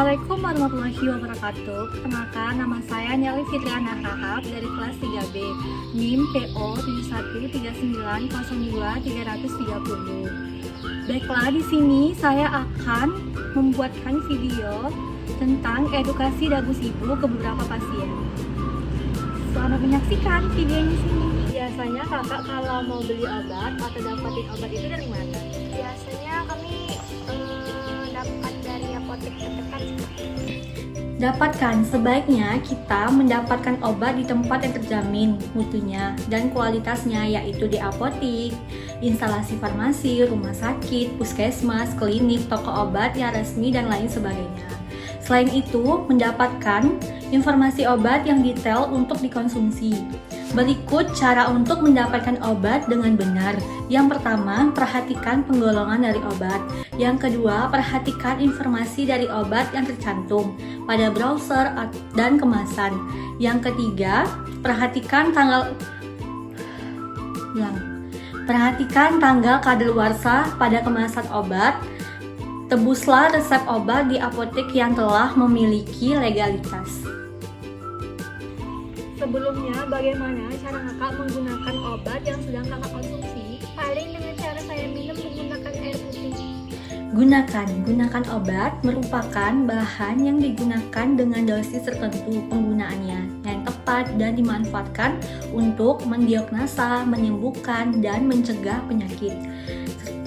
Assalamualaikum warahmatullahi wabarakatuh. Perkenalkan, nama saya Nelly Fitriana Rahab dari kelas 3B, NIM PO 713902-330. Baiklah, di sini saya akan membuatkan video tentang edukasi dagu sibu ke beberapa pasien. Selamat menyaksikan videonya sini. Biasanya kakak kalau mau beli obat atau dapatin obat itu dari mana? Biasanya kami dapat dari apotek terdekat. Dapatkan, sebaiknya kita mendapatkan obat di tempat yang terjamin mutunya dan kualitasnya, yaitu di apotik, instalasi farmasi, rumah sakit, puskesmas, klinik, toko obat yang resmi, dan lain sebagainya. Selain itu, mendapatkan informasi obat yang detail untuk dikonsumsi. Berikut cara untuk mendapatkan obat dengan benar. Yang pertama, perhatikan penggolongan dari obat. Yang kedua, perhatikan informasi dari obat yang tercantum pada browser dan kemasan. Yang ketiga, perhatikan tanggal kadaluarsa pada kemasan obat. Tebuslah resep obat di apotek yang telah memiliki legalitas. Sebelumnya, bagaimana cara kakak menggunakan obat yang sedang kakak konsumsi? Paling dengan cara saya minum menggunakan air putih. Gunakan obat merupakan bahan yang digunakan dengan dosis tertentu penggunaannya yang tepat dan dimanfaatkan untuk mendiagnosa, menyembuhkan, dan mencegah penyakit,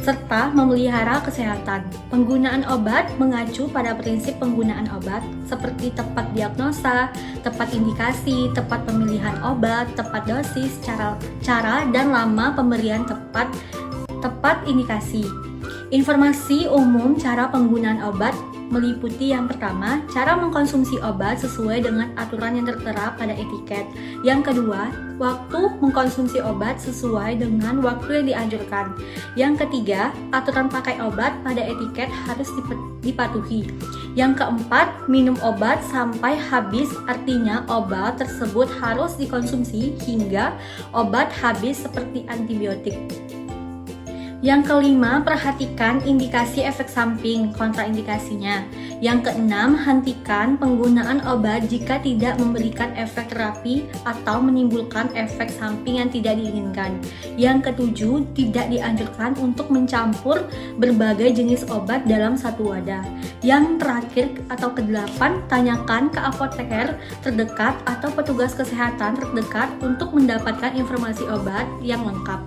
serta memelihara kesehatan. Penggunaan obat mengacu pada prinsip penggunaan obat seperti tepat diagnosa, tepat indikasi, tepat pemilihan obat, tepat dosis, cara dan lama pemberian tepat indikasi. Informasi umum cara penggunaan obat meliputi yang pertama, cara mengkonsumsi obat sesuai dengan aturan yang tertera pada etiket. Yang kedua, waktu mengkonsumsi obat sesuai dengan waktu yang dianjurkan. Yang ketiga, aturan pakai obat pada etiket harus dipatuhi. Yang keempat, minum obat sampai habis, artinya obat tersebut harus dikonsumsi hingga obat habis seperti antibiotik. Yang kelima, perhatikan indikasi efek samping, kontraindikasinya. Yang keenam, hentikan penggunaan obat jika tidak memberikan efek terapi atau menimbulkan efek samping yang tidak diinginkan. Yang ketujuh, tidak dianjurkan untuk mencampur berbagai jenis obat dalam satu wadah. Yang terakhir atau kedelapan, tanyakan ke apoteker terdekat atau petugas kesehatan terdekat untuk mendapatkan informasi obat yang lengkap.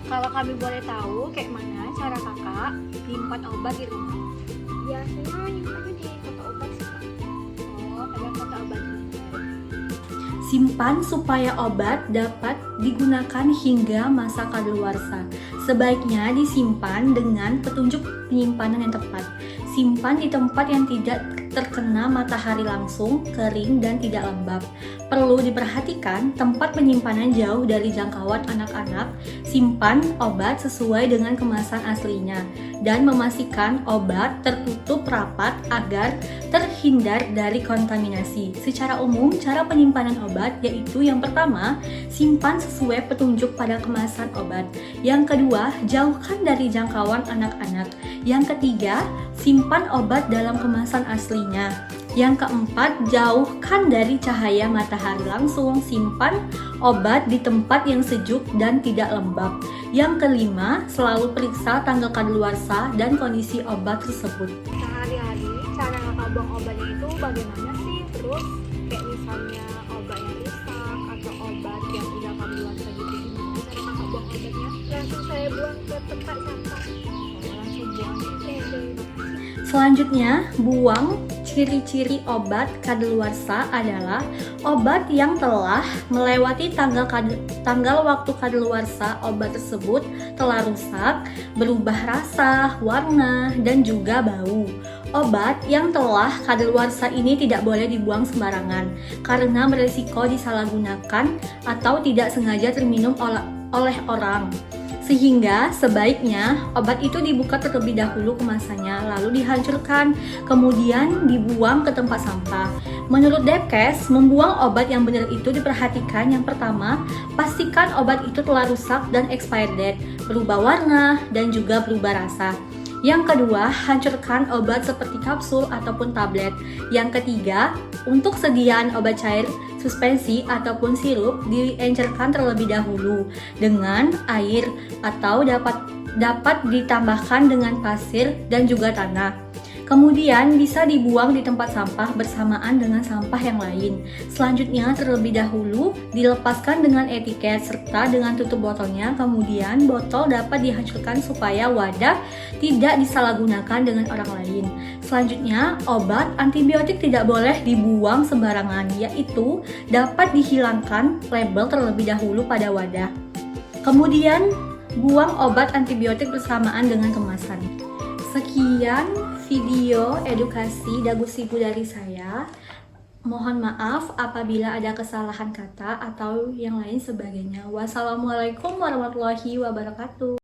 Kalau kami boleh tahu, kayak mana cara kakak nyimpan obat di rumah? Biasanya nyimpannya di foto obat sih, Kak. Oh, ada foto obat. Simpan supaya obat dapat digunakan hingga masa kadaluarsa. Sebaiknya disimpan dengan petunjuk penyimpanan yang tepat. Simpan di tempat yang tidak terkena matahari langsung, kering, dan tidak lembab. Perlu diperhatikan tempat penyimpanan jauh dari jangkauan anak-anak. Simpan obat sesuai dengan kemasan aslinya dan memastikan obat tertutup rapat agar terhindar dari kontaminasi. Secara umum, cara penyimpanan obat yaitu yang pertama, simpan sesuai petunjuk pada kemasan obat. Yang kedua, jauhkan dari jangkauan anak-anak. Yang ketiga, simpan obat dalam kemasan aslinya. Yang keempat, jauhkan dari cahaya matahari langsung. Simpan obat di tempat yang sejuk dan tidak lembab. Yang kelima, selalu periksa tanggal kadaluarsa dan kondisi obat tersebut. Sehari-hari, cara kakak buang obatnya itu bagaimana sih? Terus, kayak misalnya obat yang rusak atau obat yang udah kadaluarsa gitu, gimana cara kakak buang obatnya? Langsung saya buang ke tempat sampah. Langsung buang. Selanjutnya, buang. Ciri-ciri obat kadaluarsa adalah obat yang telah melewati tanggal waktu kadaluarsa obat tersebut telah rusak, berubah rasa, warna, dan juga bau. Obat yang telah kadaluarsa ini tidak boleh dibuang sembarangan karena berisiko disalahgunakan atau tidak sengaja terminum oleh orang. Sehingga sebaiknya obat itu dibuka terlebih dahulu kemasannya, lalu dihancurkan, kemudian dibuang ke tempat sampah. Menurut Depkes, membuang obat yang benar itu diperhatikan. Yang pertama, pastikan obat itu telah rusak dan expired date, berubah warna, dan juga berubah rasa. Yang kedua, hancurkan obat seperti kapsul ataupun tablet. Yang ketiga, untuk sediaan obat cair, suspensi ataupun sirup diencerkan terlebih dahulu dengan air atau dapat ditambahkan dengan pasir dan juga tanah. Kemudian bisa dibuang di tempat sampah bersamaan dengan sampah yang lain. Selanjutnya terlebih dahulu dilepaskan dengan etiket serta dengan tutup botolnya. Kemudian botol dapat dihancurkan supaya wadah tidak disalahgunakan dengan orang lain. Selanjutnya, obat antibiotik tidak boleh dibuang sembarangan, yaitu dapat dihilangkan label terlebih dahulu pada wadah. Kemudian buang obat antibiotik bersamaan dengan kemasan. Sekian video edukasi Dagu Sibu dari saya. Mohon maaf apabila ada kesalahan kata atau yang lain sebagainya. Wassalamualaikum warahmatullahi wabarakatuh.